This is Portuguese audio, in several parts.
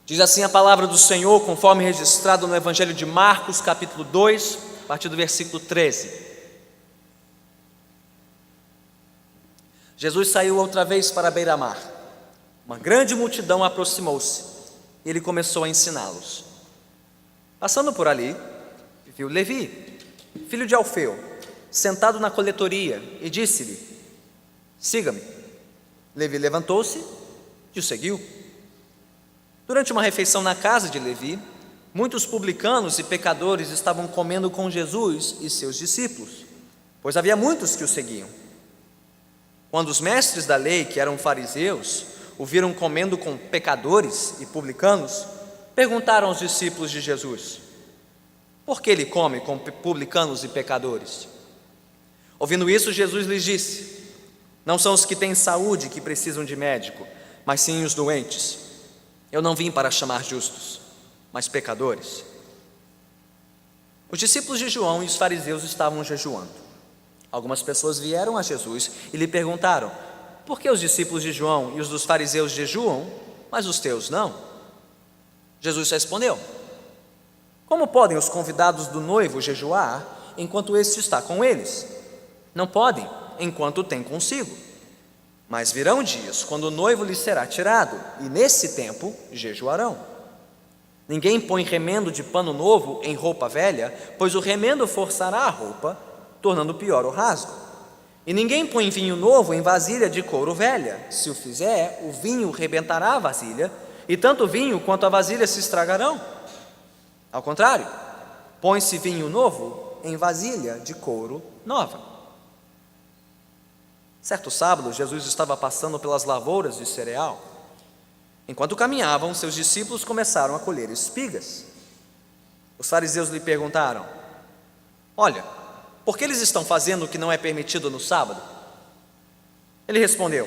Diz assim a palavra do Senhor, conforme registrado no Evangelho de Marcos, capítulo 2, a partir do versículo 13. Jesus saiu outra vez para a beira-mar. Uma grande multidão aproximou-se e ele começou a ensiná-los. Passando por ali, viu Levi, filho de Alfeu, sentado na coletoria, e disse-lhe: siga-me. Levi levantou-se e o seguiu. Durante uma refeição na casa de Levi, muitos publicanos e pecadores estavam comendo com Jesus e seus discípulos, pois havia muitos que o seguiam. Quando os mestres da lei, que eram fariseus, o viram comendo com pecadores e publicanos, perguntaram aos discípulos de Jesus: por que ele come com publicanos e pecadores? Ouvindo isso, Jesus lhes disse: não são os que têm saúde que precisam de médico, mas sim os doentes. Eu não vim para chamar justos, mas pecadores. Os discípulos de João e os fariseus estavam jejuando. Algumas pessoas vieram a Jesus e lhe perguntaram: por que os discípulos de João e os dos fariseus jejuam, mas os teus não? Jesus respondeu: como podem os convidados do noivo jejuar enquanto este está com eles? Não podem, enquanto tem consigo. Mas virão dias quando o noivo lhes será tirado, e nesse tempo jejuarão. Ninguém põe remendo de pano novo em roupa velha, pois o remendo forçará a roupa, tornando pior o rasgo. E ninguém põe vinho novo em vasilha de couro velha. Se o fizer, o vinho rebentará a vasilha, e tanto o vinho quanto a vasilha se estragarão. Ao contrário, põe-se vinho novo em vasilha de couro nova. Certo sábado, Jesus estava passando pelas lavouras de cereal. Enquanto caminhavam, seus discípulos começaram a colher espigas. Os fariseus lhe perguntaram: olha, por que eles estão fazendo o que não é permitido no sábado? Ele respondeu: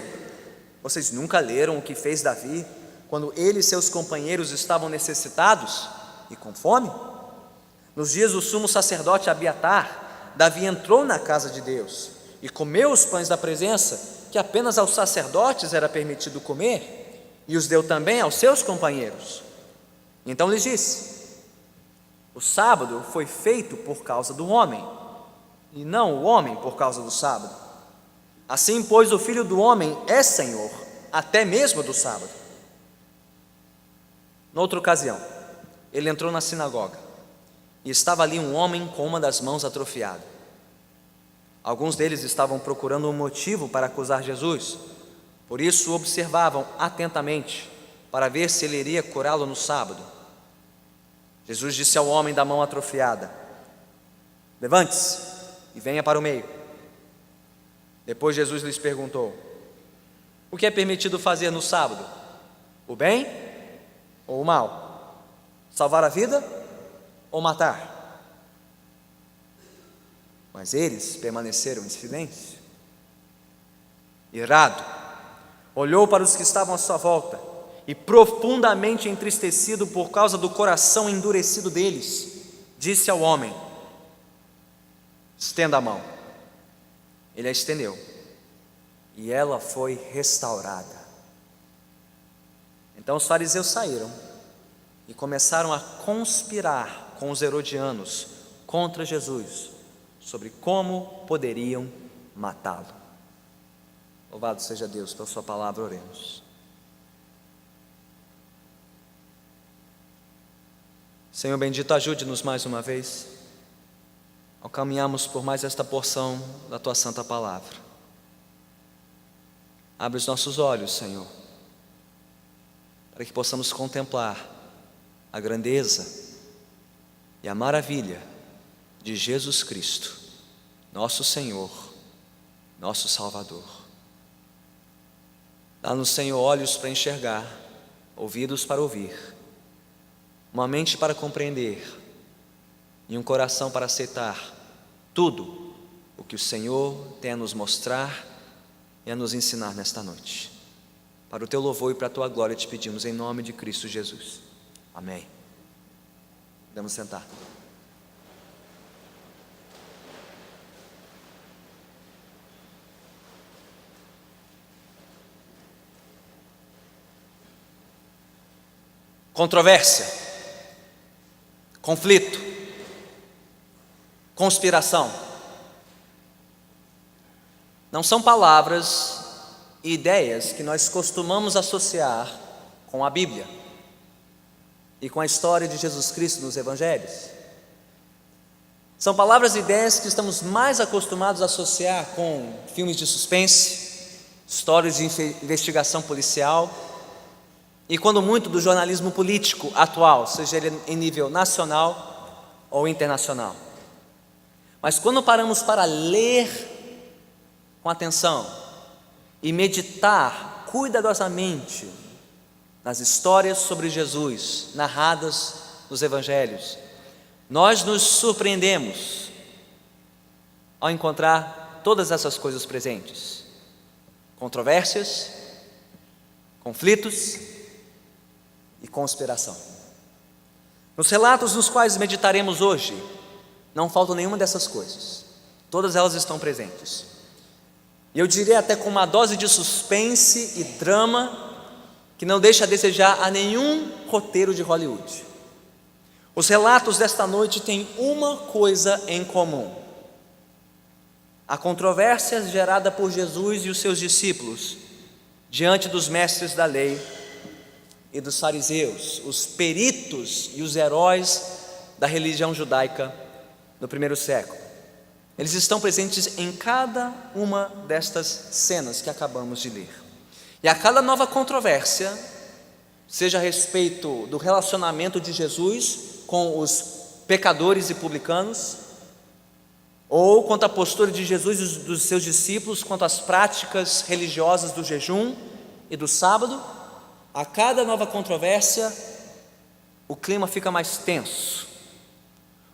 vocês nunca leram o que fez Davi quando ele e seus companheiros estavam necessitados e com fome? Nos dias do sumo sacerdote Abiatar, Davi entrou na casa de Deus e comeu os pães da presença, que apenas aos sacerdotes era permitido comer, e os deu também aos seus companheiros. Então lhes disse: o sábado foi feito por causa do homem, e não o homem por causa do sábado. Assim, pois, o Filho do Homem é Senhor, até mesmo do sábado. Noutra ocasião, ele entrou na sinagoga, e estava ali um homem com uma das mãos atrofiada. Alguns deles estavam procurando um motivo para acusar Jesus, por isso observavam atentamente, para ver se ele iria curá-lo no sábado. Jesus disse ao homem da mão atrofiada: levante-se e venha para o meio. Depois Jesus lhes perguntou: o que é permitido fazer no sábado? O bem ou o mal? Salvar a vida ou matar? Mas eles permaneceram em silêncio. Irado, olhou para os que estavam à sua volta e, profundamente entristecido por causa do coração endurecido deles, disse ao homem: estenda a mão. Ele a estendeu e ela foi restaurada. Então os fariseus saíram e começaram a conspirar com os herodianos contra Jesus, sobre como poderiam matá-lo. Louvado seja Deus pela sua palavra, oremos. Senhor bendito, ajude-nos mais uma vez ao caminharmos por mais esta porção da tua santa palavra. Abre os nossos olhos, Senhor, para que possamos contemplar a grandeza e a maravilha de Jesus Cristo, nosso Senhor, nosso Salvador. Dá-nos, Senhor, olhos para enxergar, ouvidos para ouvir, uma mente para compreender e um coração para aceitar tudo o que o Senhor tem a nos mostrar e a nos ensinar nesta noite. Para o teu louvor e para a tua glória te pedimos em nome de Cristo Jesus. Amém. Vamos sentar. controvérsia, conflito, conspiração. Não são palavras e ideias que nós costumamos associar com a Bíblia e com a história de Jesus Cristo nos Evangelhos. São palavras e ideias que estamos mais acostumados a associar com filmes de suspense, histórias de investigação policial e, quando muito, do jornalismo político atual, seja ele em nível nacional ou internacional. Mas quando paramos para ler com atenção e meditar cuidadosamente nas histórias sobre Jesus narradas nos Evangelhos, nós nos surpreendemos ao encontrar todas essas coisas presentes: controvérsias, conflitos e conspiração. Nos relatos nos quais meditaremos hoje, não falta nenhuma dessas coisas. Todas elas estão presentes. E eu diria até com uma dose de suspense e drama que não deixa a desejar a nenhum roteiro de Hollywood. Os relatos desta noite têm uma coisa em comum: a controvérsia gerada por Jesus e os seus discípulos diante dos mestres da lei e dos fariseus, os peritos e os heróis da religião judaica no primeiro século. Eles estão presentes em cada uma destas cenas que acabamos de ler. E a cada nova controvérsia, seja a respeito do relacionamento de Jesus com os pecadores e publicanos, ou quanto à postura de Jesus e dos seus discípulos quanto às práticas religiosas do jejum e do sábado, a cada nova controvérsia, o clima fica mais tenso,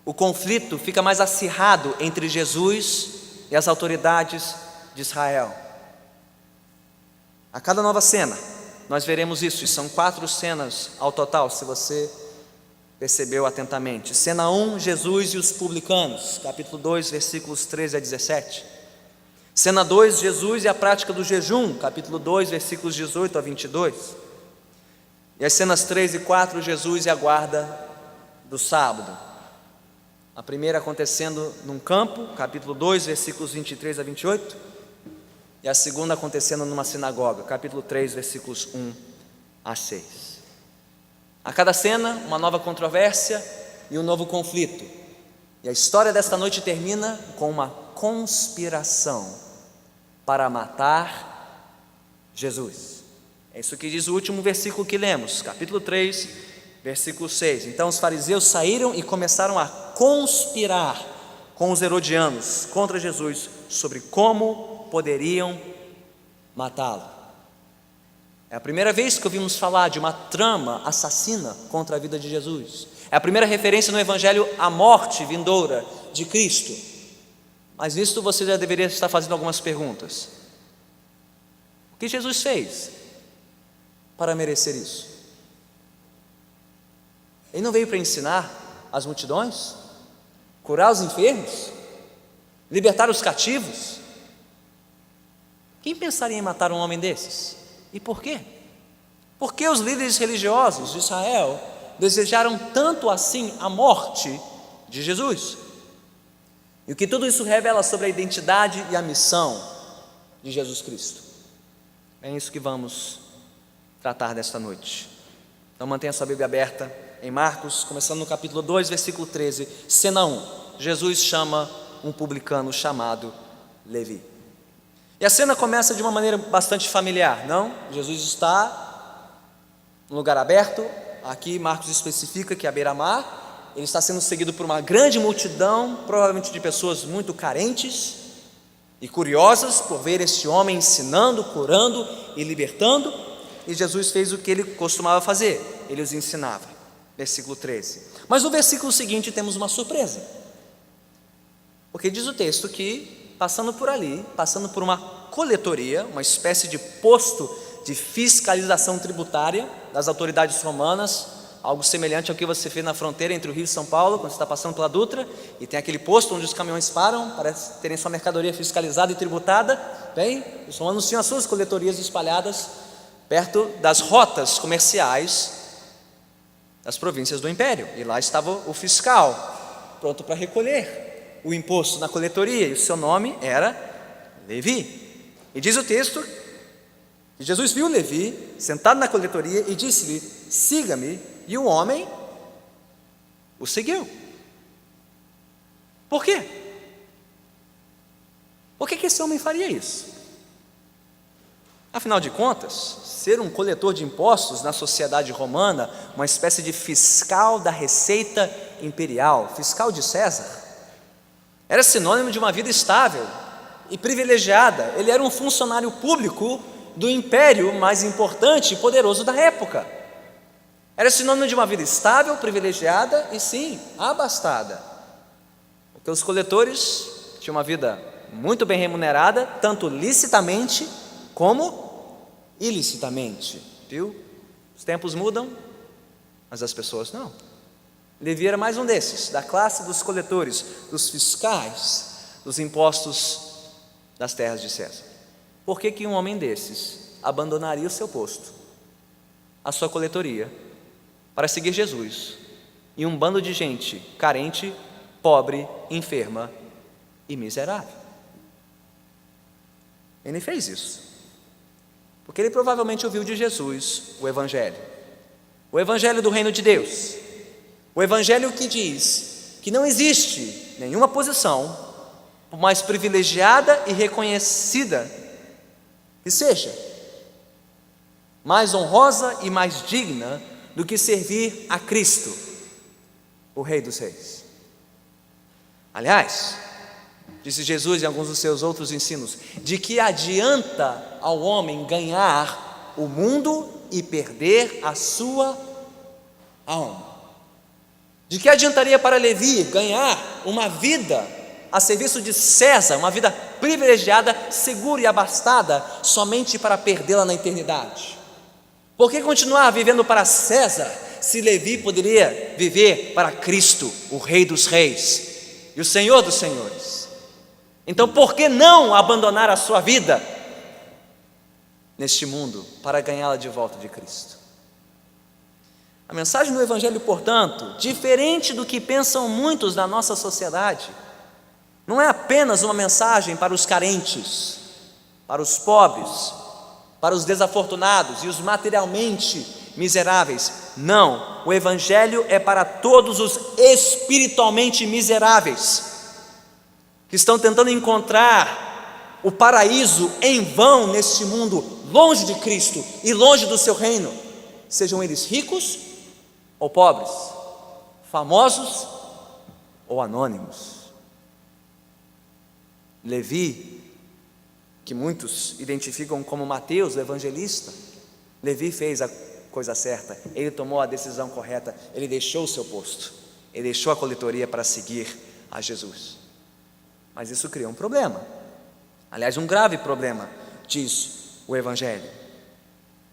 o conflito fica mais acirrado entre Jesus e as autoridades de Israel. A cada nova cena, nós veremos isso, e são 4 cenas ao total, se você percebeu atentamente. Cena 1, Jesus e os publicanos, capítulo 2, versículos 13 a 17. Cena 2, Jesus e a prática do jejum, capítulo 2, versículos 18 a 22. E as cenas 3 e 4, Jesus e a guarda do sábado. A primeira acontecendo num campo, capítulo 2, versículos 23 a 28. E a segunda acontecendo numa sinagoga, capítulo 3, versículos 1 a 6. A cada cena, uma nova controvérsia e um novo conflito. E a história desta noite termina com uma conspiração para matar Jesus. É isso que diz o último versículo que lemos, capítulo 3, versículo 6. Então os fariseus saíram e começaram a conspirar com os herodianos contra Jesus sobre como poderiam matá-lo. É a primeira vez que ouvimos falar de uma trama assassina contra a vida de Jesus. É a primeira referência no Evangelho à morte vindoura de Cristo. Mas nisto você já deveria estar fazendo algumas perguntas. O que Jesus fez para merecer isso? Ele não veio para ensinar as multidões? Curar os enfermos? Libertar os cativos? Quem pensaria em matar um homem desses? E por quê? Por que os líderes religiosos de Israel desejaram tanto assim a morte de Jesus? E o que tudo isso revela sobre a identidade e a missão de Jesus Cristo? É isso que vamos tratar desta noite. Então mantenha sua Bíblia aberta em Marcos, começando no capítulo 2, versículo 13, cena 1. Jesus chama um publicano chamado Levi. E a cena começa de uma maneira bastante familiar, não? Jesus está num lugar aberto, aqui Marcos especifica que é a beira-mar. Ele está sendo seguido por uma grande multidão, provavelmente de pessoas muito carentes e curiosas por ver este homem ensinando, curando e libertando. E Jesus fez o que ele costumava fazer, ele os ensinava. Versículo 13. Mas no versículo seguinte temos uma surpresa, porque diz o texto que, passando por ali, passando por uma coletoria, uma espécie de posto de fiscalização tributária das autoridades romanas, algo semelhante ao que você vê na fronteira entre o Rio e São Paulo, quando você está passando pela Dutra, e tem aquele posto onde os caminhões param, parece terem sua mercadoria fiscalizada e tributada. Bem, os romanos tinham as suas coletorias espalhadas perto das rotas comerciais das províncias do império, e lá estava o fiscal, pronto para recolher o imposto na coletoria, e o seu nome era Levi. E diz o texto que Jesus viu Levi sentado na coletoria e disse-lhe: siga-me, e o homem o seguiu. Por quê? Por que esse homem faria isso? Afinal de contas, ser um coletor de impostos na sociedade romana, uma espécie de fiscal da receita imperial, fiscal de César, era sinônimo de uma vida estável e privilegiada. Ele era um funcionário público do império mais importante e poderoso da época. Era sinônimo de uma vida estável, privilegiada e sim, abastada. Porque os coletores tinham uma vida muito bem remunerada, tanto licitamente como ilicitamente, viu? Os tempos mudam, mas as pessoas não. Levi era mais um desses, da classe dos coletores, dos fiscais dos impostos das terras de César. Por que um homem desses abandonaria o seu posto, a sua coletoria, para seguir Jesus e um bando de gente carente, pobre, enferma e miserável? Ele fez isso porque ele provavelmente ouviu de Jesus o Evangelho do Reino de Deus, o Evangelho que diz que não existe nenhuma posição, por mais privilegiada e reconhecida que seja, mais honrosa e mais digna do que servir a Cristo, o Rei dos Reis. Aliás, disse Jesus em alguns dos seus outros ensinos: de que adianta ao homem ganhar o mundo e perder a sua alma? De que adiantaria para Levi ganhar uma vida a serviço de César, uma vida privilegiada, segura e abastada, somente para perdê-la na eternidade? Por que continuar vivendo para César, se Levi poderia viver para Cristo, o Rei dos Reis e o Senhor dos Senhores? Então, por que não abandonar a sua vida neste mundo para ganhá-la de volta de Cristo? A mensagem do Evangelho, portanto, diferente do que pensam muitos na nossa sociedade, não é apenas uma mensagem para os carentes, para os pobres, para os desafortunados e os materialmente miseráveis. Não, o Evangelho é para todos os espiritualmente miseráveis, que estão tentando encontrar o paraíso em vão neste mundo, longe de Cristo e longe do seu reino, sejam eles ricos ou pobres, famosos ou anônimos. Levi, que muitos identificam como Mateus, o evangelista, Levi fez a coisa certa, ele tomou a decisão correta, ele deixou o seu posto, ele deixou a coletoria para seguir a Jesus. Mas isso cria um problema, aliás, um grave problema, diz o Evangelho,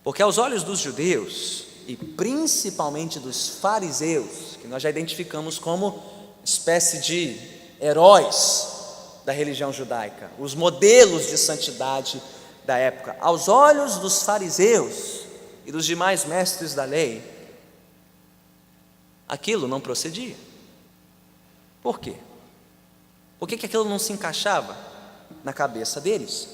porque aos olhos dos judeus, e principalmente dos fariseus, que nós já identificamos como espécie de heróis da religião judaica, os modelos de santidade da época, aos olhos dos fariseus e dos demais mestres da lei, aquilo não procedia. Por quê? Por que aquilo não se encaixava na cabeça deles?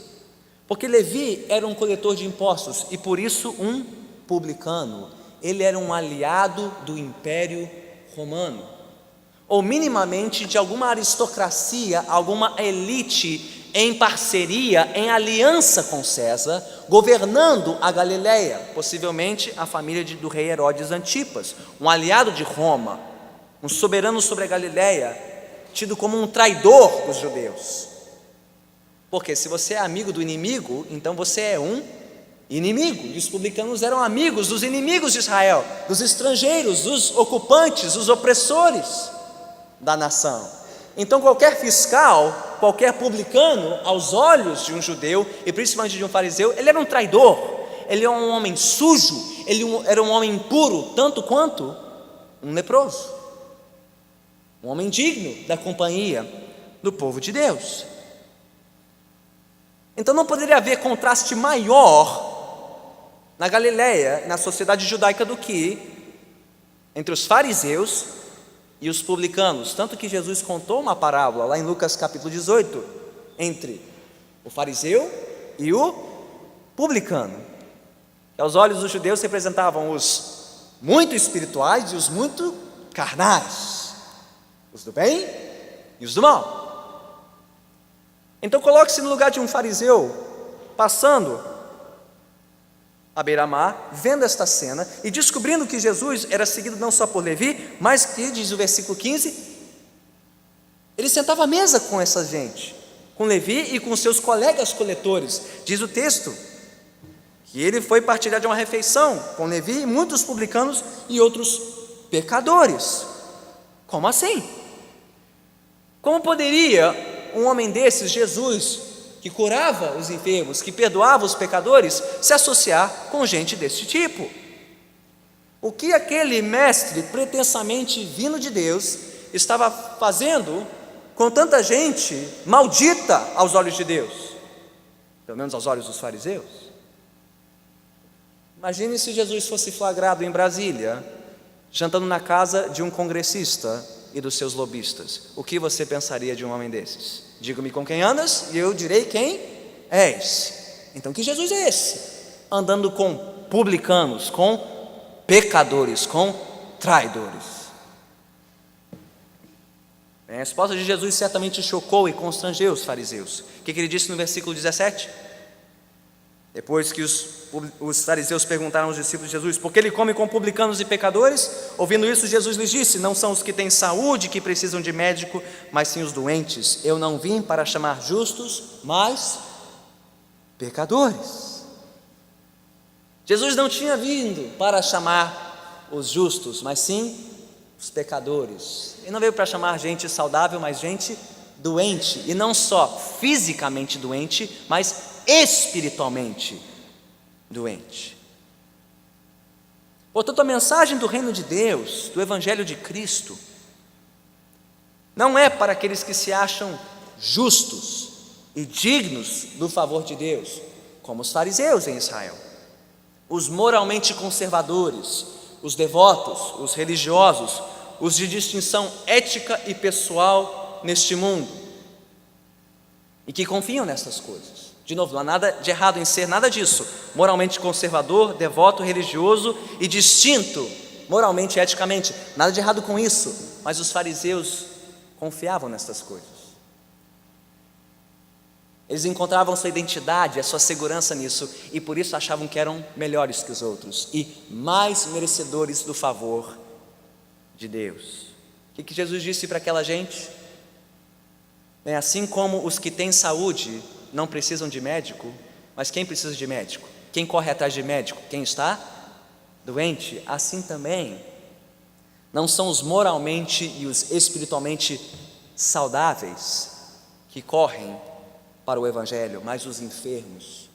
Porque Levi era um coletor de impostos e por isso um publicano. Ele era um aliado do Império Romano, ou minimamente de alguma aristocracia, alguma elite em parceria, em aliança com César, governando a Galileia, possivelmente a família do rei Herodes Antipas, um aliado de Roma, um soberano sobre a Galileia, tido como um traidor dos judeus. Porque se você é amigo do inimigo, então você é um inimigo. E os publicanos eram amigos dos inimigos de Israel, dos estrangeiros, dos ocupantes, dos opressores da nação. Então qualquer fiscal, qualquer publicano, aos olhos de um judeu e principalmente de um fariseu, ele era um traidor, ele era um homem sujo, ele era um homem impuro, tanto quanto um leproso, um homem digno da companhia do povo de Deus. Então não poderia haver contraste maior na Galileia, na sociedade judaica, do que entre os fariseus e os publicanos, tanto que Jesus contou uma parábola lá em Lucas capítulo 18, entre o fariseu e o publicano, que aos olhos dos judeus representavam os muito espirituais e os muito carnais, os do bem e os do mal. Então coloque-se no lugar de um fariseu passando à beira-mar, vendo esta cena e descobrindo que Jesus era seguido não só por Levi, mas que, diz o versículo 15, ele sentava à mesa com essa gente, com Levi e com seus colegas coletores. Diz o texto que ele foi partilhar de uma refeição com Levi e muitos publicanos e outros pecadores. Como assim? Como poderia um homem desses, Jesus, que curava os enfermos, que perdoava os pecadores, se associar com gente desse tipo? O que aquele mestre pretensamente vindo de Deus estava fazendo com tanta gente maldita aos olhos de Deus, pelo menos aos olhos dos fariseus? Imagine se Jesus fosse flagrado em Brasília, jantando na casa de um congressista e dos seus lobistas. O que você pensaria de um homem desses? Diga-me com quem andas e eu direi quem és. Então que Jesus é esse? Andando com publicanos, com pecadores, com traidores. A resposta de Jesus certamente chocou e constrangeu os fariseus. O que ele disse no versículo 17? Depois que os fariseus perguntaram aos discípulos de Jesus: por que ele come com publicanos e pecadores? Ouvindo isso, Jesus lhes disse: não são os que têm saúde que precisam de médico, mas sim os doentes. Eu não vim para chamar justos, mas pecadores. Jesus não tinha vindo para chamar os justos, mas sim os pecadores. Ele não veio para chamar gente saudável, mas gente doente, e não só fisicamente doente, mas espiritualmente doente. Portanto, a mensagem do reino de Deus, do evangelho de Cristo, não é para aqueles que se acham justos e dignos do favor de Deus, como os fariseus em Israel, os moralmente conservadores, os devotos, os religiosos, os de distinção ética e pessoal neste mundo, e que confiam nessas coisas. De novo, não há nada de errado em ser nada disso, moralmente conservador, devoto, religioso e distinto moralmente e eticamente, nada de errado com isso, mas os fariseus confiavam nessas coisas. Eles encontravam sua identidade, a sua segurança nisso, e por isso achavam que eram melhores que os outros e mais merecedores do favor de Deus. O que Jesus disse para aquela gente? Assim como os que têm saúde não precisam de médico, mas quem precisa de médico? Quem corre atrás de médico? Quem está doente? Assim também, não são os moralmente e os espiritualmente saudáveis que correm para o Evangelho, mas os enfermos,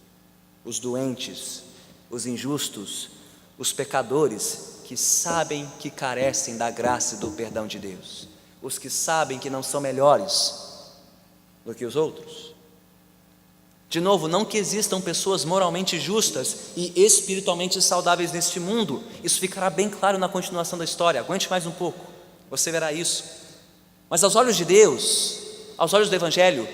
os doentes, os injustos, os pecadores que sabem que carecem da graça e do perdão de Deus, os que sabem que não são melhores do que os outros. De novo, não que existam pessoas moralmente justas e espiritualmente saudáveis neste mundo, isso ficará bem claro na continuação da história, aguente mais um pouco, você verá isso. Mas aos olhos de Deus, aos olhos do Evangelho,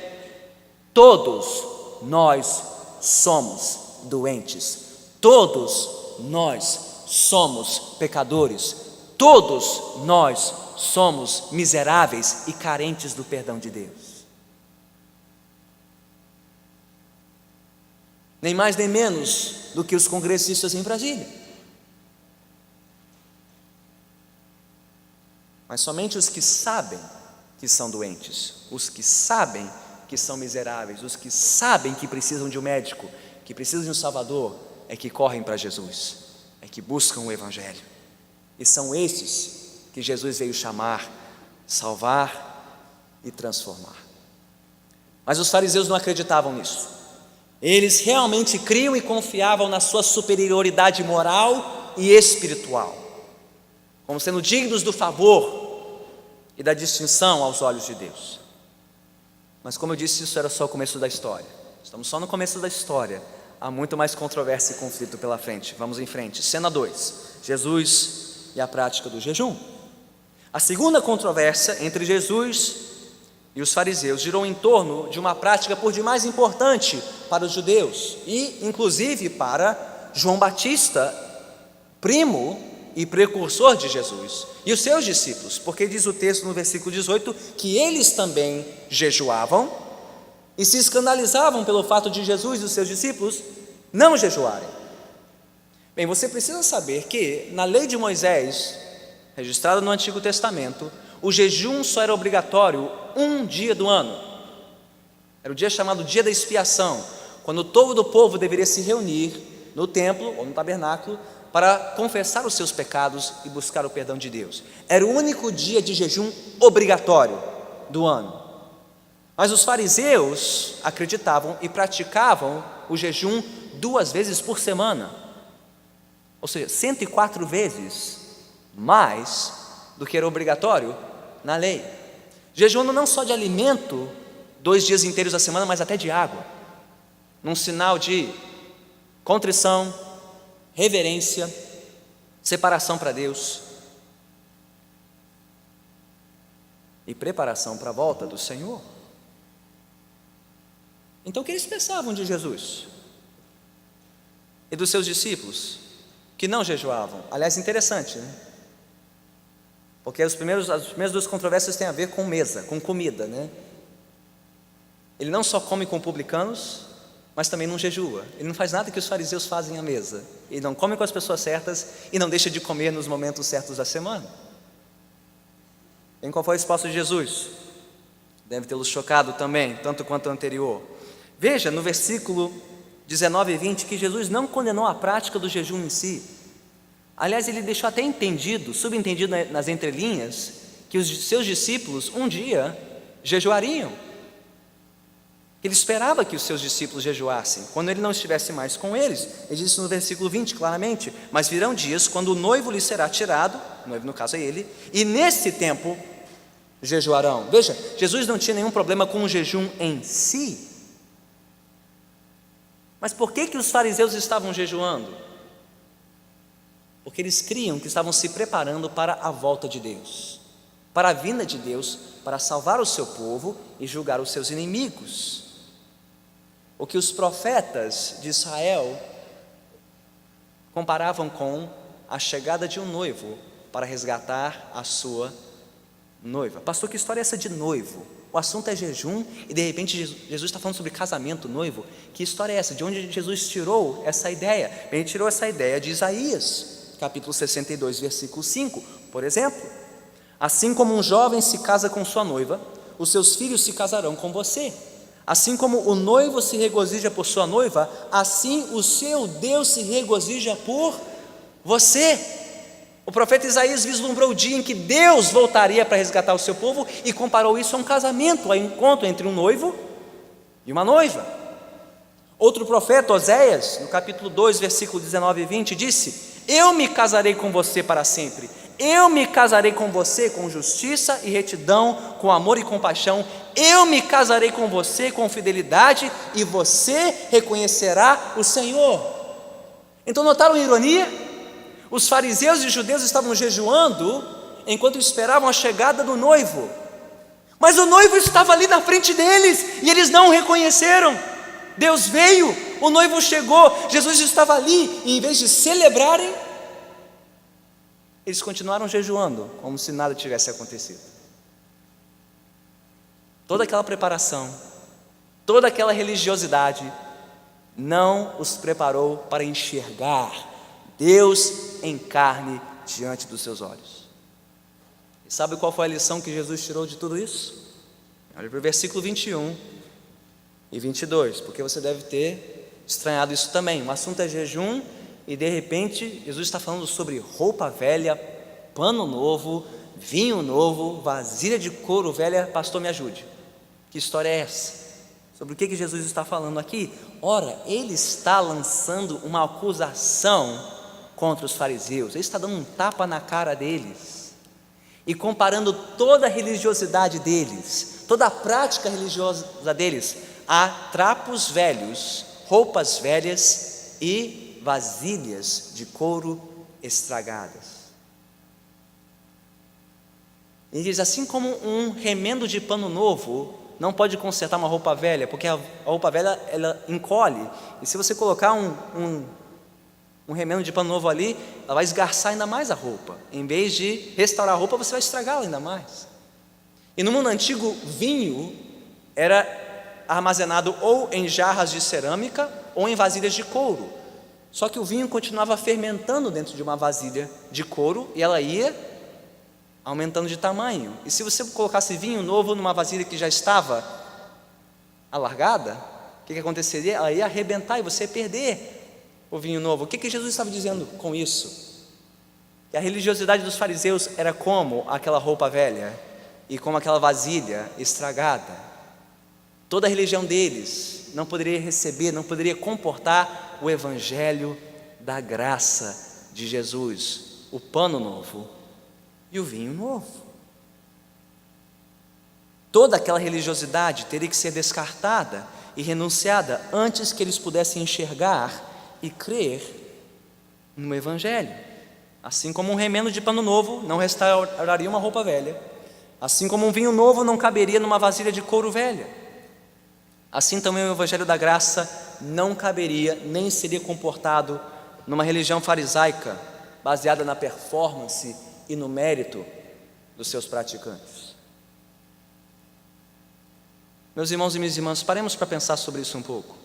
todos nós somos doentes, todos nós somos pecadores, todos nós somos miseráveis e carentes do perdão de Deus. Nem mais nem menos do que os congressistas em Brasília. Mas somente os que sabem que são doentes, os que sabem que são miseráveis, os que sabem que precisam de um médico, que precisam de um Salvador, é que correm para Jesus, é que buscam o Evangelho. E são esses que Jesus veio chamar, salvar e transformar. Mas os fariseus não acreditavam nisso. Eles realmente criam e confiavam na sua superioridade moral e espiritual, como sendo dignos do favor e da distinção aos olhos de Deus. Mas como eu disse, isso era só o começo da história. Estamos só no começo da história. Há muito mais controvérsia e conflito pela frente. Vamos em frente. Cena 2. Jesus e a prática do jejum. A segunda controvérsia entre Jesus e os fariseus girou em torno de uma prática por demais importante para os judeus e, inclusive, para João Batista, primo e precursor de Jesus, e os seus discípulos, porque diz o texto no versículo 18 que eles também jejuavam e se escandalizavam pelo fato de Jesus e os seus discípulos não jejuarem. Bem, você precisa saber que na lei de Moisés, registrada no Antigo Testamento, o jejum só era obrigatório um dia do ano. Era o dia chamado dia da expiação, quando todo o povo deveria se reunir no templo ou no tabernáculo para confessar os seus pecados e buscar o perdão de Deus. Era o único dia de jejum obrigatório do ano. Mas os fariseus acreditavam e praticavam o jejum 2 vezes por semana, ou seja, 104 vezes mais do que era obrigatório na lei. Jejuando não só de alimento 2 dias inteiros da semana, mas até de água, num sinal de contrição, reverência, separação para Deus e preparação para a volta do Senhor. Então o que eles pensavam de Jesus e dos seus discípulos que não jejuavam? Aliás, interessante, né? Porque as primeiras 2 controvérsias têm a ver com mesa, com comida, né? Ele não só come com publicanos, mas também não jejua. Ele não faz nada que os fariseus fazem à mesa. Ele não come com as pessoas certas e não deixa de comer nos momentos certos da semana. Em qual foi a resposta de Jesus? Deve tê-los chocado também, tanto quanto o anterior. Veja no versículo 19 e 20 que Jesus não condenou a prática do jejum em si. Aliás, ele deixou até entendido, subentendido nas entrelinhas, que os seus discípulos um dia jejuariam. Ele esperava que os seus discípulos jejuassem quando ele não estivesse mais com eles. Ele disse no versículo 20 claramente: mas virão dias quando o noivo lhe será tirado, o noivo no caso é ele, e nesse tempo jejuarão. Veja, Jesus não tinha nenhum problema com o jejum em si. Mas por que os fariseus estavam jejuando? Porque eles criam que estavam se preparando para a volta de Deus, para a vinda de Deus, para salvar o seu povo e julgar os seus inimigos. O que os profetas de Israel comparavam com a chegada de um noivo para resgatar a sua noiva. Pastor, que história é essa de noivo? O assunto é jejum e de repente Jesus está falando sobre casamento, noivo. Que história é essa? De onde Jesus tirou essa ideia? Ele tirou essa ideia de Isaías, capítulo 62, versículo 5, por exemplo. Assim como um jovem se casa com sua noiva, os seus filhos se casarão com você. Assim como o noivo se regozija por sua noiva, assim o seu Deus se regozija por você. O profeta Isaías vislumbrou o dia em que Deus voltaria para resgatar o seu povo e comparou isso a um casamento, a um encontro entre um noivo e uma noiva. Outro profeta, Oséias, no capítulo 2, versículo 19 e 20, disse: eu me casarei com você para sempre, eu me casarei com você com justiça e retidão, com amor e compaixão, eu me casarei com você com fidelidade e você reconhecerá o Senhor. Então notaram a ironia? Os fariseus e os judeus estavam jejuando enquanto esperavam a chegada do noivo, mas o noivo estava ali na frente deles e eles não o reconheceram. Deus veio, o noivo chegou, Jesus estava ali e em vez de celebrarem, eles continuaram jejuando como se nada tivesse acontecido. Toda aquela preparação, toda aquela religiosidade não os preparou para enxergar Deus em carne diante dos seus olhos. E sabe qual foi a lição que Jesus tirou de tudo isso? Olha para o versículo 21 e 22, porque você deve ter estranhado isso também. O assunto é jejum e de repente Jesus está falando sobre roupa velha, pano novo, vinho novo, vasilha de couro velha. Pastor, me ajude, que história é essa? Sobre o que Jesus está falando aqui? Ora, ele está lançando uma acusação contra os fariseus. Ele está dando um tapa na cara deles e comparando toda a religiosidade deles, toda a prática religiosa deles a trapos velhos, roupas velhas e vasilhas de couro estragadas. Ele diz, assim como um remendo de pano novo não pode consertar uma roupa velha, porque a roupa velha ela encolhe, e se você colocar um remendo de pano novo ali, ela vai esgarçar ainda mais a roupa. Em vez de restaurar a roupa, você vai estragá-la ainda mais. E no mundo antigo, vinho era armazenado ou em jarras de cerâmica ou em vasilhas de couro. Só que o vinho continuava fermentando dentro de uma vasilha de couro e ela ia aumentando de tamanho. E se você colocasse vinho novo numa vasilha que já estava alargada, o que aconteceria? Ela ia arrebentar e você ia perder o vinho novo. O que Jesus estava dizendo com isso? Que a religiosidade dos fariseus era como aquela roupa velha e como aquela vasilha estragada. Toda a religião deles não poderia receber, não poderia comportar o evangelho da graça de Jesus, o pano novo e o vinho novo. Toda aquela religiosidade teria que ser descartada e renunciada antes que eles pudessem enxergar e crer no evangelho. Assim como um remendo de pano novo não restauraria uma roupa velha, assim como um vinho novo não caberia numa vasilha de couro velha, assim também o evangelho da graça não caberia, nem seria comportado numa religião farisaica baseada na performance e no mérito dos seus praticantes. Meus irmãos e minhas irmãs, paremos para pensar sobre isso um pouco,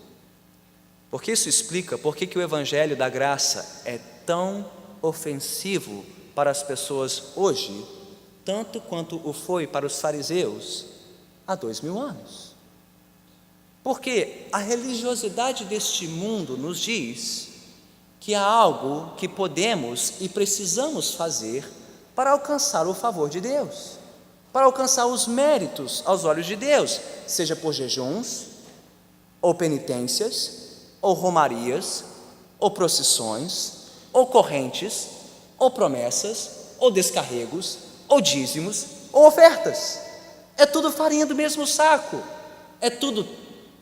porque isso explica por que o evangelho da graça é tão ofensivo para as pessoas hoje, tanto quanto o foi para os fariseus há 2000 anos. Porque a religiosidade deste mundo nos diz que há algo que podemos e precisamos fazer para alcançar o favor de Deus, para alcançar os méritos aos olhos de Deus, seja por jejuns, ou penitências, ou romarias, ou procissões, ou correntes, ou promessas, ou descarregos, ou dízimos, ou ofertas. É tudo farinha do mesmo saco, é tudo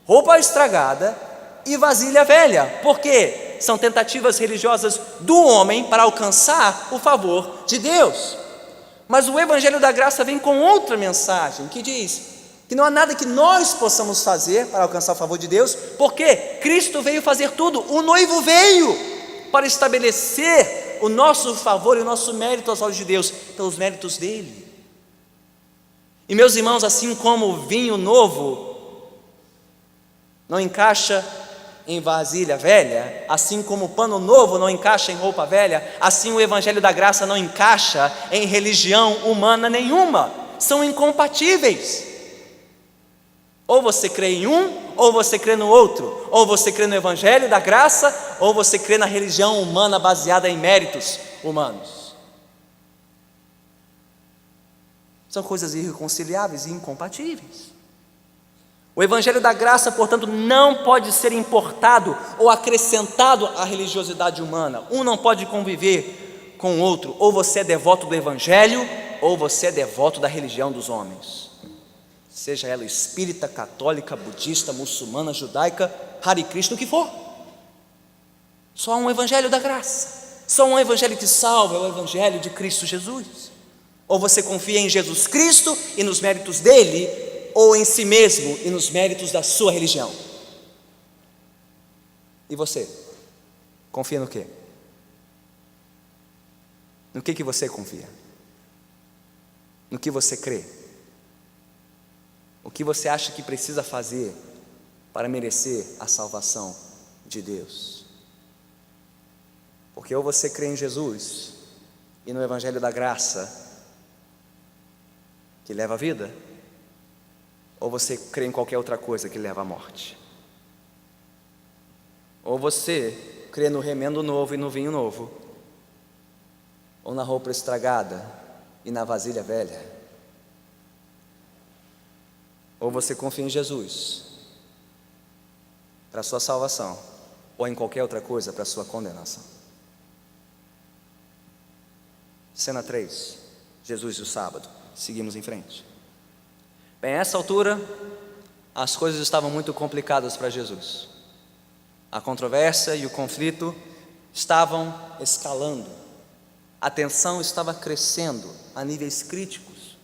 roupa estragada e vasilha velha, porque são tentativas religiosas do homem para alcançar o favor de Deus. Mas o evangelho da graça vem com outra mensagem, que diz que não há nada que nós possamos fazer para alcançar o favor de Deus, porque Cristo veio fazer tudo, o noivo veio para estabelecer o nosso favor e o nosso mérito aos olhos de Deus, pelos méritos dele. E meus irmãos, assim como o vinho novo não encaixa em vasilha velha, assim como o pano novo não encaixa em roupa velha, assim o evangelho da graça não encaixa em religião humana nenhuma, são incompatíveis. Ou você crê em um, ou você crê no outro, ou você crê no evangelho da graça, ou você crê na religião humana baseada em méritos humanos. São coisas irreconciliáveis e incompatíveis. O evangelho da graça, portanto, não pode ser importado ou acrescentado à religiosidade humana. Um não pode conviver com o outro. Ou você é devoto do evangelho, ou você é devoto da religião dos homens, seja ela espírita, católica, budista, muçulmana, judaica, Hare Krishna, o que for. Só há um evangelho da graça, só um evangelho que salva, é o evangelho de Cristo Jesus. Ou você confia em Jesus Cristo e nos méritos dele, ou em si mesmo e nos méritos da sua religião. E você? Confia no quê? No que você confia? No que você crê? O que você acha que precisa fazer para merecer a salvação de Deus? Porque ou você crê em Jesus e no evangelho da graça que leva à vida, ou você crê em qualquer outra coisa que leva à morte. Ou você crê no remendo novo e no vinho novo, ou na roupa estragada e na vasilha velha. Ou você confia em Jesus para a sua salvação, ou em qualquer outra coisa para a sua condenação. Cena 3, Jesus e o sábado. Seguimos em frente. Bem, a essa altura, as coisas estavam muito complicadas para Jesus. A controvérsia e o conflito estavam escalando. A tensão estava crescendo a níveis críticos.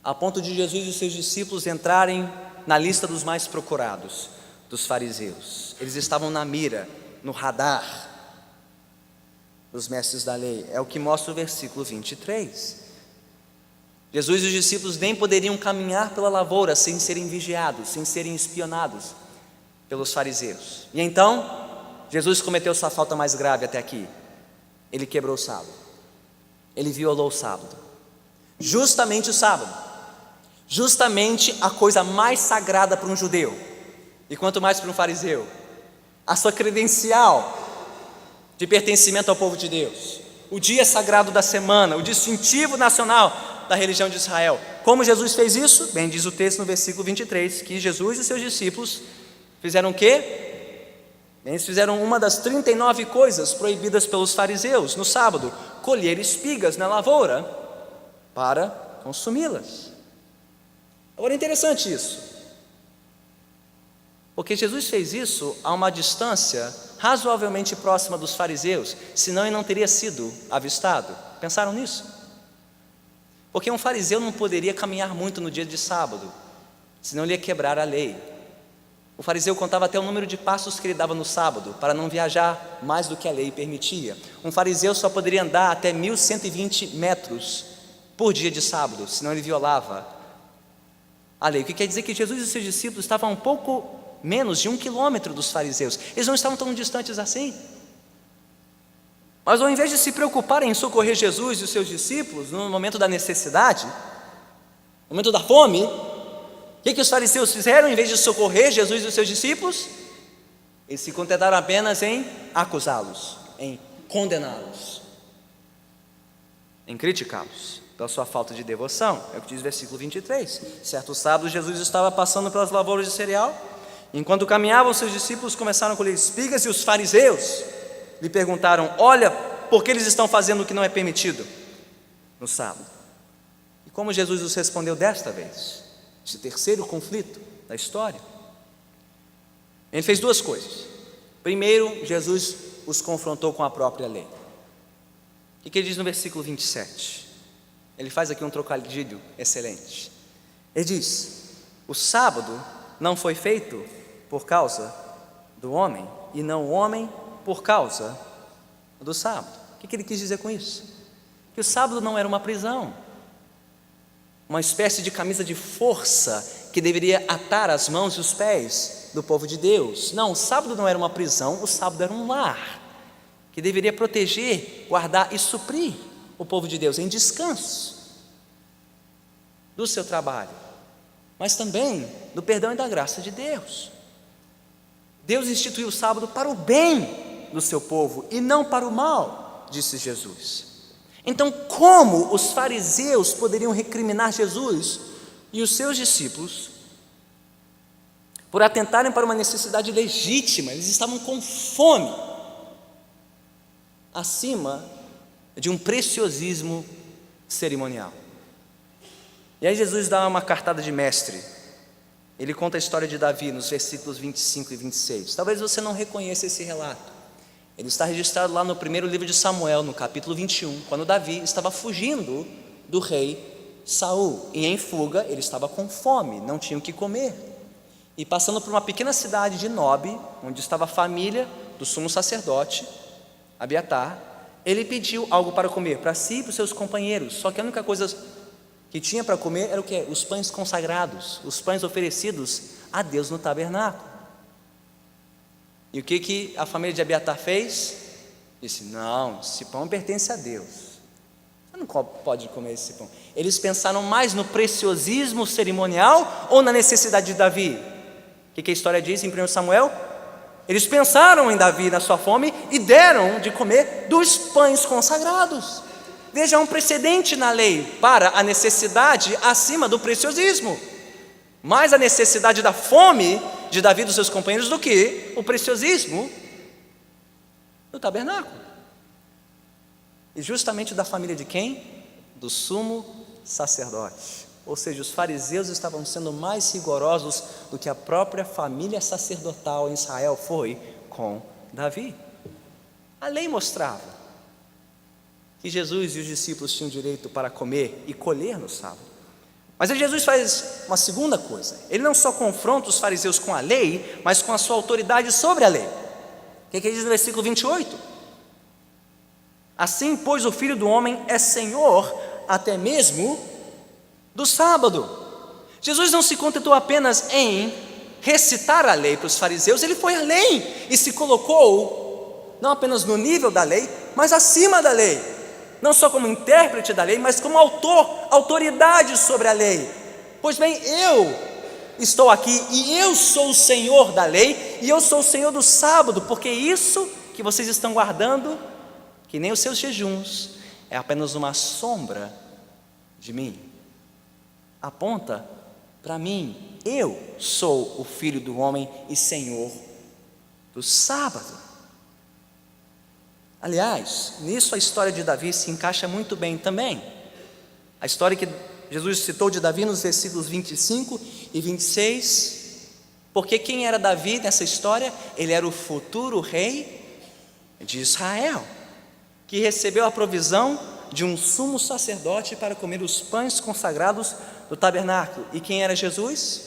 a ponto de Jesus e os seus discípulos entrarem na lista dos mais procurados dos fariseus. Eles estavam na mira, no radar dos mestres da lei. É o que mostra o versículo 23. Jesus e os discípulos nem poderiam caminhar pela lavoura sem serem vigiados, sem serem espionados pelos fariseus. E então, Jesus cometeu sua falta mais grave até aqui. Ele quebrou o sábado. Ele violou o sábado. Justamente o sábado. Justamente a coisa mais sagrada para um judeu. E quanto mais para um fariseu. A sua credencial de pertencimento ao povo de Deus. O dia sagrado da semana, o distintivo nacional da religião de Israel. Como Jesus fez isso? Bem, diz o texto no versículo 23, que Jesus e seus discípulos fizeram o quê? Eles fizeram uma das 39 coisas proibidas pelos fariseus no sábado: colher espigas na lavoura para consumi-las. Agora é interessante isso, porque Jesus fez isso a uma distância razoavelmente próxima dos fariseus, senão ele não teria sido avistado. Pensaram nisso? Porque um fariseu não poderia caminhar muito no dia de sábado, senão ele ia quebrar a lei. O fariseu contava até o número de passos que ele dava no sábado, para não viajar mais do que a lei permitia. Um fariseu só poderia andar até 1.120 metros por dia de sábado, senão ele violava a lei. O que quer dizer que Jesus e seus discípulos estavam a um pouco menos de 1 quilômetro dos fariseus. Eles não estavam tão distantes assim. Mas ao invés de se preocuparem em socorrer Jesus e os seus discípulos no momento da necessidade, no momento da fome, o que os fariseus fizeram? Em vez de socorrer Jesus e os seus discípulos, eles se contentaram apenas em acusá-los, em condená-los, em criticá-los pela sua falta de devoção. É o que diz o versículo 23. Certo sábado, Jesus estava passando pelas lavouras de cereal. Enquanto caminhavam, seus discípulos começaram a colher espigas, e os fariseus lhe perguntaram: olha, por que eles estão fazendo o que não é permitido no sábado? E como Jesus os respondeu desta vez? Esse terceiro conflito da história. Ele fez duas coisas. Primeiro, Jesus os confrontou com a própria lei. O que ele diz no versículo 27? Ele faz aqui um trocadilho excelente. Ele diz: o sábado não foi feito por causa do homem, e não o homem por causa do sábado. O que ele quis dizer com isso? Que o sábado não era uma prisão, uma espécie de camisa de força que deveria atar as mãos e os pés do povo de Deus. Não, o sábado não era uma prisão, o sábado era um lar que deveria proteger, guardar e suprir o povo de Deus em descanso do seu trabalho, mas também do perdão e da graça de Deus. Deus instituiu o sábado para o bem do seu povo e não para o mal, disse Jesus. Então, como os fariseus poderiam recriminar Jesus e os seus discípulos por atentarem para uma necessidade legítima? Eles estavam com fome, acima de um preciosismo cerimonial. E aí Jesus dá uma cartada de mestre. Ele conta a história de Davi nos versículos 25 e 26. Talvez você não reconheça esse relato. Ele está registrado lá no primeiro livro de Samuel, no capítulo 21, quando Davi estava fugindo do rei Saul. E em fuga, ele estava com fome, não tinha o que comer. E passando por uma pequena cidade de Nob, onde estava a família do sumo sacerdote, Abiatar, ele pediu algo para comer, para si e para os seus companheiros. Só que a única coisa que tinha para comer era o quê? Os pães consagrados, os pães oferecidos a Deus no tabernáculo. E o que a família de Abiatar fez? Disse: não, esse pão pertence a Deus, você não pode comer esse pão. Eles pensaram mais no preciosismo cerimonial ou na necessidade de Davi? O que a história diz em 1 Samuel? Eles pensaram em Davi, na sua fome, e deram de comer dos pães consagrados. Veja, um precedente na lei para a necessidade acima do preciosismo. Mais a necessidade da fome de Davi e dos seus companheiros do que o preciosismo do tabernáculo. E justamente da família de quem? Do sumo sacerdote. Ou seja, os fariseus estavam sendo mais rigorosos do que a própria família sacerdotal em Israel foi com Davi. A lei mostrava que Jesus e os discípulos tinham direito para comer e colher no sábado. Mas aí Jesus faz uma segunda coisa. Ele não só confronta os fariseus com a lei, mas com a sua autoridade sobre a lei. O que ele diz no versículo 28? Assim, pois, o Filho do Homem é Senhor até mesmo do sábado. Jesus não se contentou apenas em recitar a lei para os fariseus, ele foi além e se colocou não apenas no nível da lei, mas acima da lei. Não só como intérprete da lei, mas como autor, autoridade sobre a lei. Pois bem, eu estou aqui e eu sou o Senhor da lei e eu sou o Senhor do sábado, porque isso que vocês estão guardando, que nem os seus jejuns, é apenas uma sombra de mim. Aponta para mim. Eu sou o Filho do Homem e Senhor do sábado. Aliás, nisso a história de Davi se encaixa muito bem também. A história que Jesus citou de Davi nos versículos 25 e 26. Porque quem era Davi nessa história? Ele era o futuro rei de Israel, que recebeu a provisão de um sumo sacerdote para comer os pães consagrados do tabernáculo. E quem era Jesus?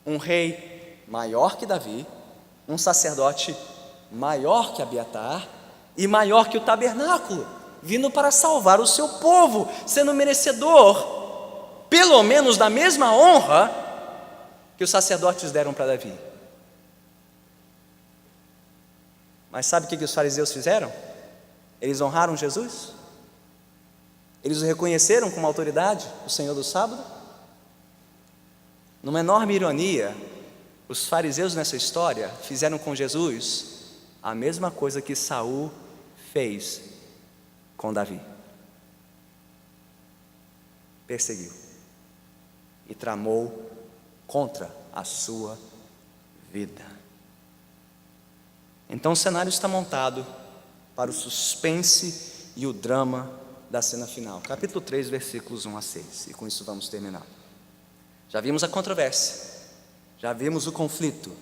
Um rei maior que Davi, um sacerdote maior que Abiatar e maior que o tabernáculo, vindo para salvar o seu povo, sendo merecedor, pelo menos da mesma honra que os sacerdotes deram para Davi. Mas sabe o que os fariseus fizeram? Eles honraram Jesus? Eles o reconheceram como autoridade, o Senhor do sábado? Numa enorme ironia, os fariseus nessa história fizeram com Jesus a mesma coisa que Saul fez com Davi. Perseguiu e tramou contra a sua vida. Então o cenário está montado para o suspense e o drama da cena final. Capítulo 3, versículos 1 a 6. E com isso vamos terminar. Já vimos a controvérsia, já vimos o conflito,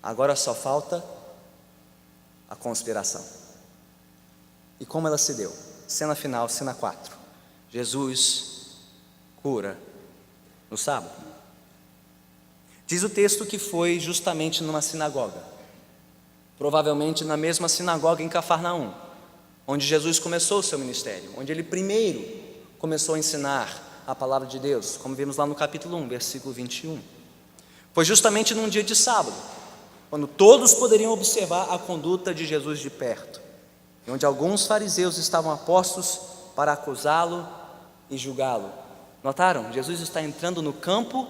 agora só falta a conspiração. E como ela se deu? Cena final, cena 4. Jesus cura no sábado. Diz o texto que foi justamente numa sinagoga, provavelmente na mesma sinagoga em Cafarnaum, onde Jesus começou o seu ministério, onde ele primeiro começou a ensinar a palavra de Deus, como vimos lá no capítulo 1, versículo 21. Foi justamente num dia de sábado, quando todos poderiam observar a conduta de Jesus de perto, e onde alguns fariseus estavam apostos para acusá-lo e julgá-lo. Notaram? Jesus está entrando no campo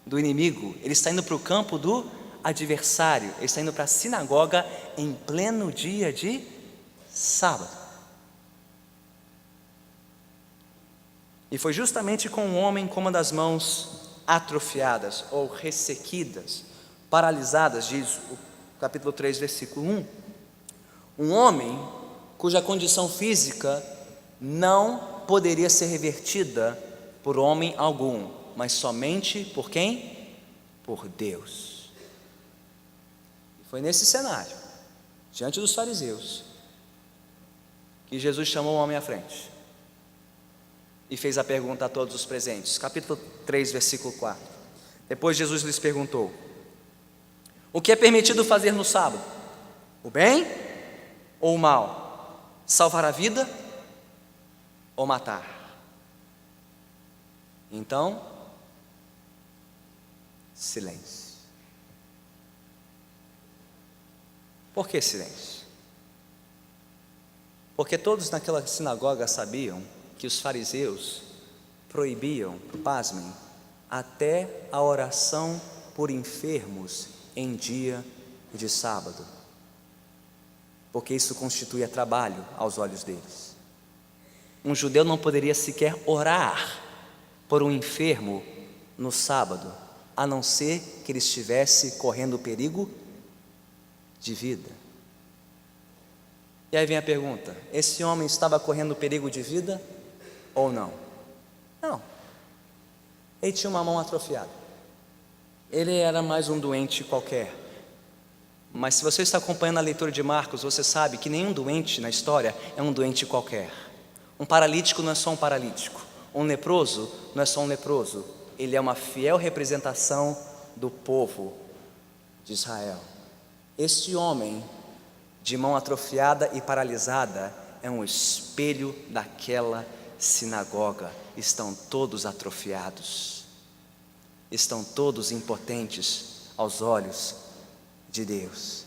do inimigo, ele está indo para o campo do adversário, ele está indo para a sinagoga em pleno dia de sábado. E foi justamente com um homem com uma das mãos atrofiadas ou ressequidas, paralisadas, diz o capítulo 3, versículo 1. Um homem cuja condição física não poderia ser revertida por homem algum, mas somente por quem? Por Deus. E foi nesse cenário, diante dos fariseus, que Jesus chamou o homem à frente e fez a pergunta a todos os presentes. Capítulo 3, versículo 4. Depois Jesus lhes perguntou: o que é permitido fazer no sábado? O bem ou o mal? Salvar a vida ou matar? Então, silêncio. Por que silêncio? Porque todos naquela sinagoga sabiam que os fariseus proibiam, pasmem, até a oração por enfermos em dia de sábado, porque isso constituía trabalho aos olhos deles. Um judeu não poderia sequer orar por um enfermo no sábado, a não ser que ele estivesse correndo perigo de vida. E aí vem a pergunta: esse homem estava correndo perigo de vida ou não? Não. Ele tinha uma mão atrofiada. Ele era mais um doente qualquer. Mas se você está acompanhando a leitura de Marcos, você sabe que nenhum doente na história é um doente qualquer. Um paralítico não é só um paralítico. Um leproso não é só um leproso, ele é uma fiel representação do povo de Israel. Este homem, de mão atrofiada e paralisada, é um espelho daquela sinagoga. Estão todos atrofiados, estão todos impotentes aos olhos de Deus.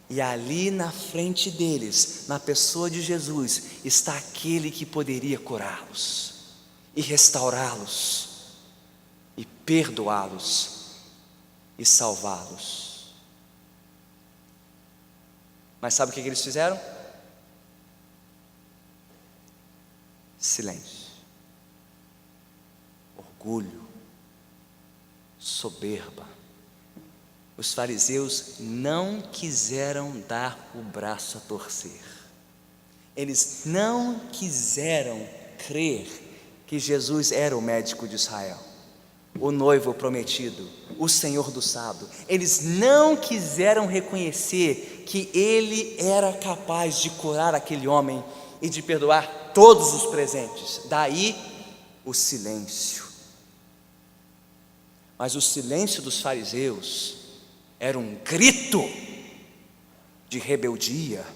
E ali na frente deles, na pessoa de Jesus, está aquele que poderia curá-los e restaurá-los e perdoá-los e salvá-los. Mas sabe o que eles fizeram? Silêncio, orgulho, soberba. Os fariseus não quiseram dar o braço a torcer. Eles não quiseram crer que Jesus era o médico de Israel, o noivo prometido, o Senhor do sábado. Eles não quiseram reconhecer que Ele era capaz de curar aquele homem e de perdoar todos os presentes. Daí o silêncio. Mas o silêncio dos fariseus era um grito de rebeldia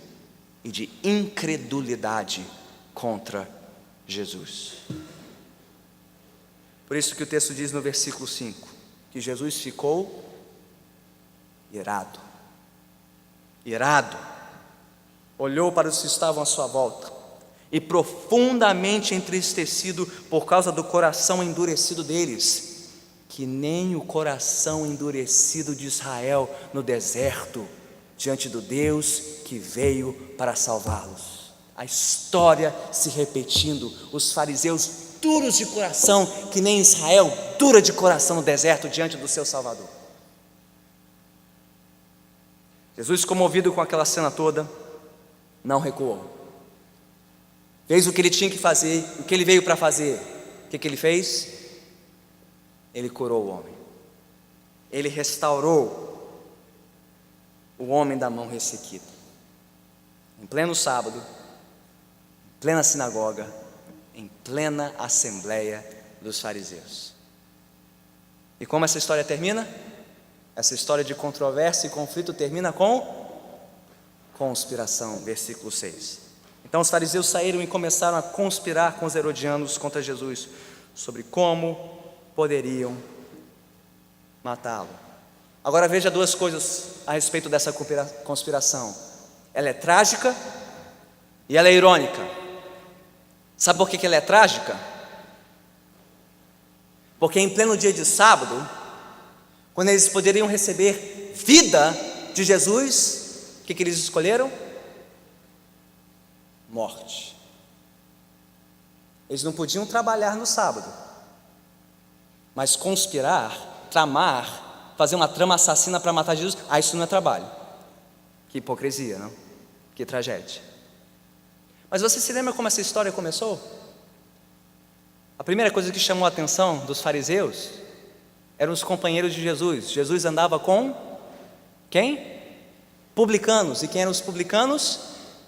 e de incredulidade contra Jesus. Por isso que o texto diz no versículo 5, que Jesus ficou irado, olhou para os que estavam à sua volta, e profundamente entristecido por causa do coração endurecido deles, que nem o coração endurecido de Israel no deserto, diante do Deus que veio para salvá-los. A história se repetindo, os fariseus duros de coração, que nem Israel, dura de coração no deserto, diante do seu Salvador. Jesus, comovido com aquela cena toda, não recuou. Fez o que ele tinha que fazer, o que ele veio para fazer. O que ele fez? Ele curou o homem. Ele restaurou o homem da mão ressequida. Em pleno sábado, em plena sinagoga, em plena assembleia dos fariseus. E como essa história termina? Essa história de controvérsia e conflito termina com conspiração, versículo 6. Então os fariseus saíram e começaram a conspirar com os herodianos contra Jesus, sobre como poderiam matá-lo. Agora veja duas coisas a respeito dessa conspiração. Ela é trágica e ela é irônica. Sabe por que ela é trágica? Porque em pleno dia de sábado, quando eles poderiam receber vida de Jesus, o que eles escolheram? Morte. Eles não podiam trabalhar no sábado, mas conspirar, tramar, fazer uma trama assassina para matar Jesus, isso não é trabalho. Que hipocrisia, não? Que tragédia. Mas você se lembra como essa história começou? A primeira coisa que chamou a atenção dos fariseus eram os companheiros de Jesus. Jesus andava com quem? Publicanos. E quem eram os publicanos?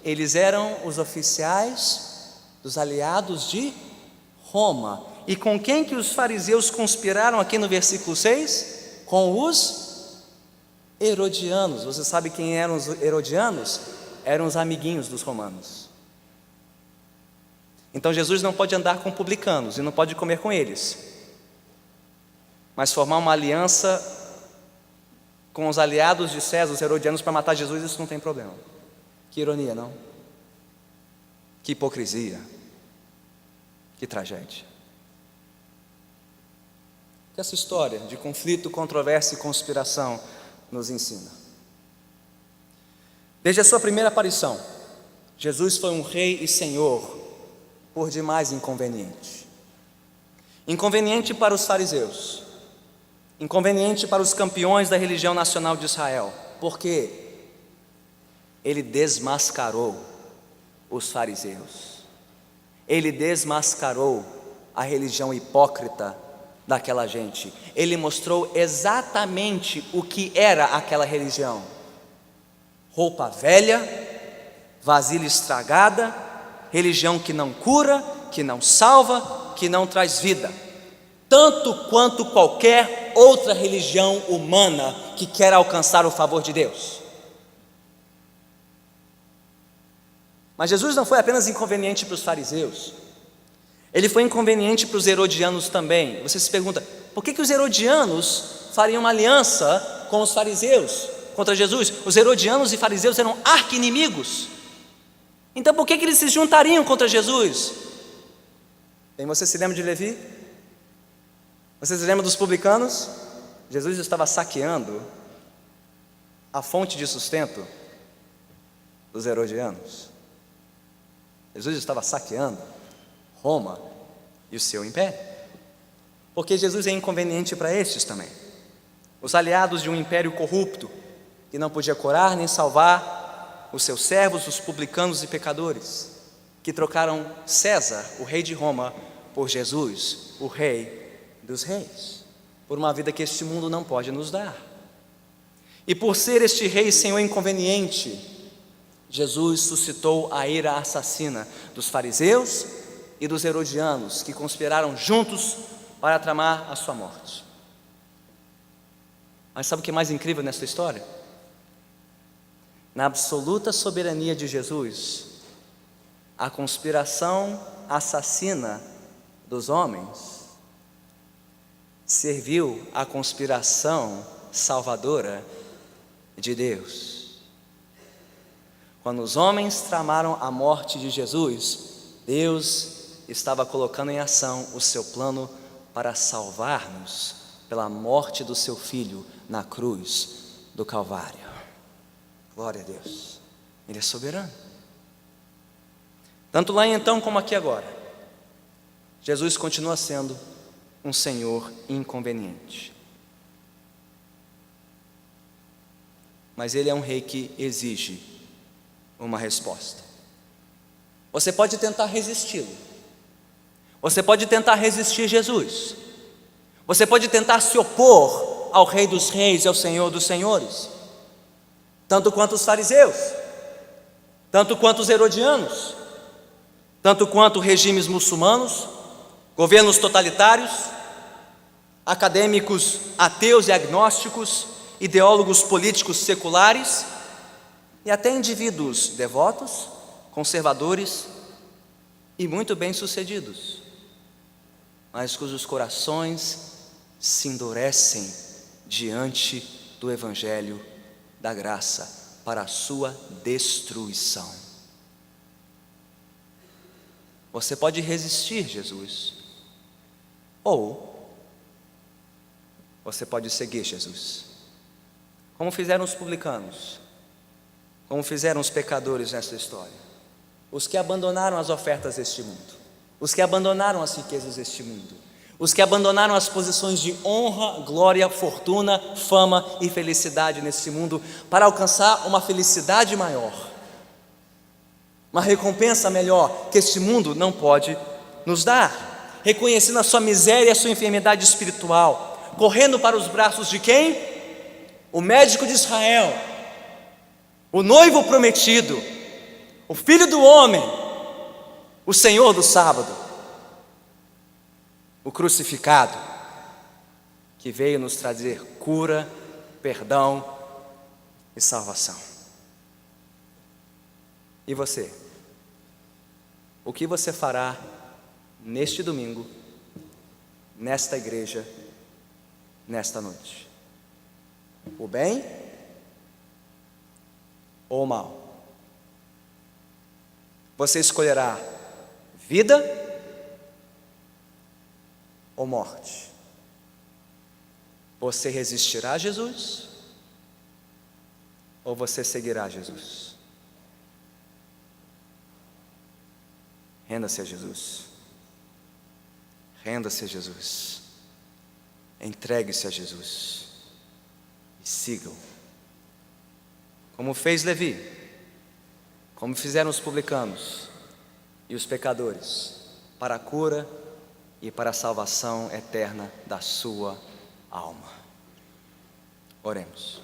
Eles eram os oficiais dos aliados de Roma. E com quem que os fariseus conspiraram aqui no versículo 6? Com os herodianos. Você sabe quem eram os herodianos? Eram os amiguinhos dos romanos. Então Jesus não pode andar com publicanos e não pode comer com eles, mas formar uma aliança com os aliados de César, os herodianos, para matar Jesus, isso não tem problema. Que ironia, não? Que hipocrisia. Que tragédia. O que essa história de conflito, controvérsia e conspiração nos ensina? Desde a sua primeira aparição, Jesus foi um rei e senhor por demais inconveniente. Inconveniente para os fariseus, inconveniente para os campeões da religião nacional de Israel, porque ele desmascarou os fariseus, ele desmascarou a religião hipócrita daquela gente, ele mostrou exatamente o que era aquela religião: roupa velha, vasilha estragada, religião que não cura, que não salva, que não traz vida, tanto quanto qualquer outra religião humana que quer alcançar o favor de Deus. Mas Jesus não foi apenas inconveniente para os fariseus, ele foi inconveniente para os herodianos também. Você se pergunta, por que os herodianos fariam uma aliança com os fariseus contra Jesus? Os herodianos e fariseus eram arqui-inimigos. Então por que eles se juntariam contra Jesus? Bem, você se lembra de Levi? Você se lembra dos publicanos? Jesus estava saqueando a fonte de sustento dos herodianos. Jesus estava saqueando Roma e o seu império, porque Jesus é inconveniente para estes também, os aliados de um império corrupto, que não podia curar nem salvar os seus servos, os publicanos e pecadores, que trocaram César, o rei de Roma, por Jesus, o rei dos reis, por uma vida que este mundo não pode nos dar. E por ser este rei senhor inconveniente, Jesus suscitou a ira assassina dos fariseus e dos herodianos, que conspiraram juntos para tramar a sua morte. Mas sabe o que é mais incrível nessa história? Na absoluta soberania de Jesus, a conspiração assassina dos homens serviu à conspiração salvadora de Deus. Quando os homens tramaram a morte de Jesus, Deus estava colocando em ação o seu plano para salvar-nos pela morte do seu Filho na cruz do Calvário. Glória a Deus, Ele é soberano. Tanto lá então como aqui agora, Jesus continua sendo um Senhor inconveniente. Mas Ele é um rei que exige uma resposta. Você pode tentar resisti-lo, você pode tentar resistir Jesus, você pode tentar se opor ao Rei dos Reis e ao Senhor dos Senhores, tanto quanto os fariseus, tanto quanto os herodianos, tanto quanto regimes muçulmanos, governos totalitários, acadêmicos ateus e agnósticos, ideólogos políticos seculares e até indivíduos devotos, conservadores e muito bem-sucedidos, mas cujos corações se endurecem diante do Evangelho da graça para a sua destruição. Você pode resistir Jesus, ou você pode seguir Jesus, como fizeram os publicanos, como fizeram os pecadores nessa história, os que abandonaram as ofertas deste mundo, os que abandonaram as riquezas deste mundo, os que abandonaram as posições de honra, glória, fortuna, fama e felicidade neste mundo, para alcançar uma felicidade maior, uma recompensa melhor que este mundo não pode nos dar, reconhecendo a sua miséria e a sua enfermidade espiritual, correndo para os braços de quem? O médico de Israel, o noivo prometido, o Filho do homem, o Senhor do sábado, o crucificado, que veio nos trazer cura, perdão e salvação. E você? O que você fará neste domingo, nesta igreja, nesta noite? O bem ou o mal? Você escolherá vida ou morte? Você resistirá a Jesus ou você seguirá Jesus? Renda-se a Jesus. Renda-se a Jesus. Entregue-se a Jesus e siga-o, como fez Levi, como fizeram os publicanos e os pecadores, para a cura e para a salvação eterna da sua alma. Oremos.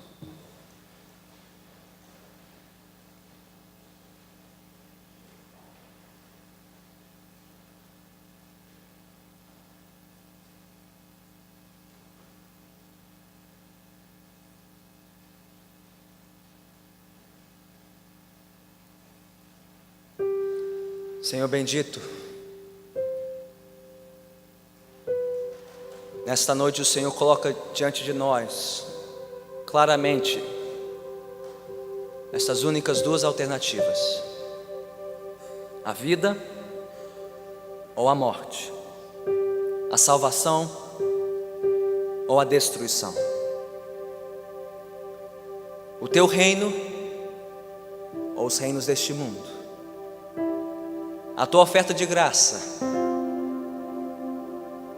Senhor bendito, nesta noite o Senhor coloca diante de nós claramente estas únicas duas alternativas: a vida ou a morte, a salvação ou a destruição, o teu reino ou os reinos deste mundo, a tua oferta de graça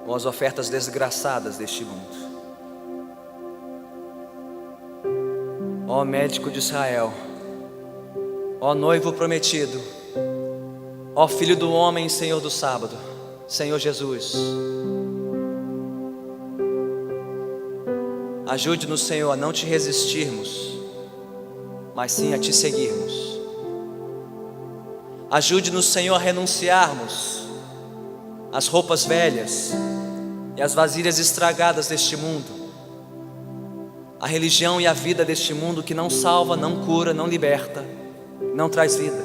ou as ofertas desgraçadas deste mundo. Ó médico de Israel, ó noivo prometido, ó filho do homem, Senhor do sábado, Senhor Jesus, ajude-nos, Senhor, a não te resistirmos, mas sim a te seguirmos. Ajude-nos, Senhor, a renunciarmos às roupas velhas e às vasilhas estragadas deste mundo, a religião e a vida deste mundo que não salva, não cura, não liberta, não traz vida,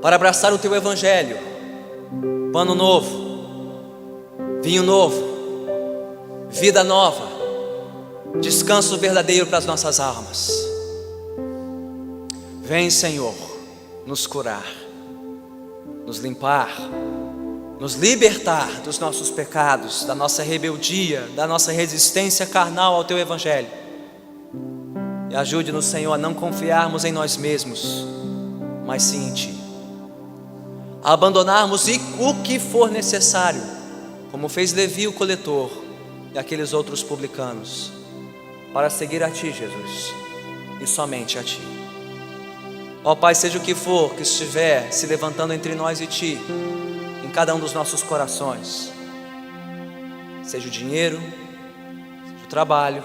para abraçar o teu evangelho, pano novo, vinho novo, vida nova, descanso verdadeiro para as nossas almas. Vem, Senhor, nos curar, nos limpar, nos libertar dos nossos pecados, da nossa rebeldia, da nossa resistência carnal ao teu evangelho. E ajude-nos, Senhor, a não confiarmos em nós mesmos, mas sim em ti, a abandonarmos o que for necessário, como fez Levi o coletor e aqueles outros publicanos, para seguir a ti, Jesus, e somente a ti. Ó Pai, seja o que for que estiver se levantando entre nós e ti, em cada um dos nossos corações, seja o dinheiro, seja o trabalho,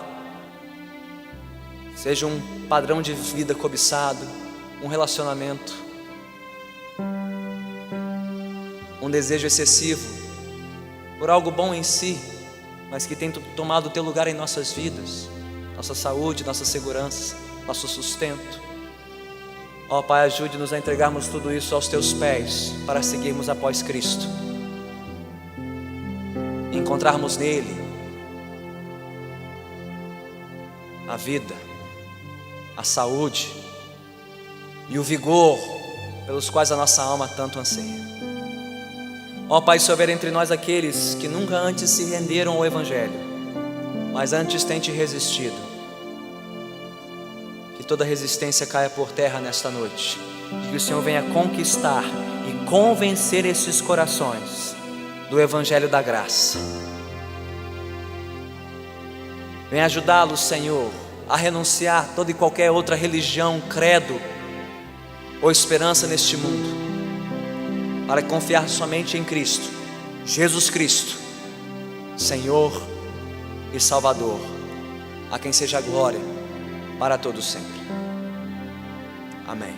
seja um padrão de vida cobiçado, um relacionamento, um desejo excessivo por algo bom em si, mas que tem tomado o teu lugar em nossas vidas, nossa saúde, nossa segurança, nosso sustento. Ó Pai, ajude-nos a entregarmos tudo isso aos teus pés, para seguirmos após Cristo, encontrarmos nele a vida, a saúde e o vigor pelos quais a nossa alma tanto anseia. Ó Pai, se houver entre nós aqueles que nunca antes se renderam ao evangelho, mas antes têm te resistido, que toda resistência caia por terra nesta noite, que o Senhor venha conquistar e convencer esses corações do evangelho da graça. Venha ajudá-los, Senhor, a renunciar toda e qualquer outra religião, credo ou esperança neste mundo, para confiar somente em Cristo, Jesus Cristo, Senhor e Salvador, a quem seja a glória para todos sempre. Amém.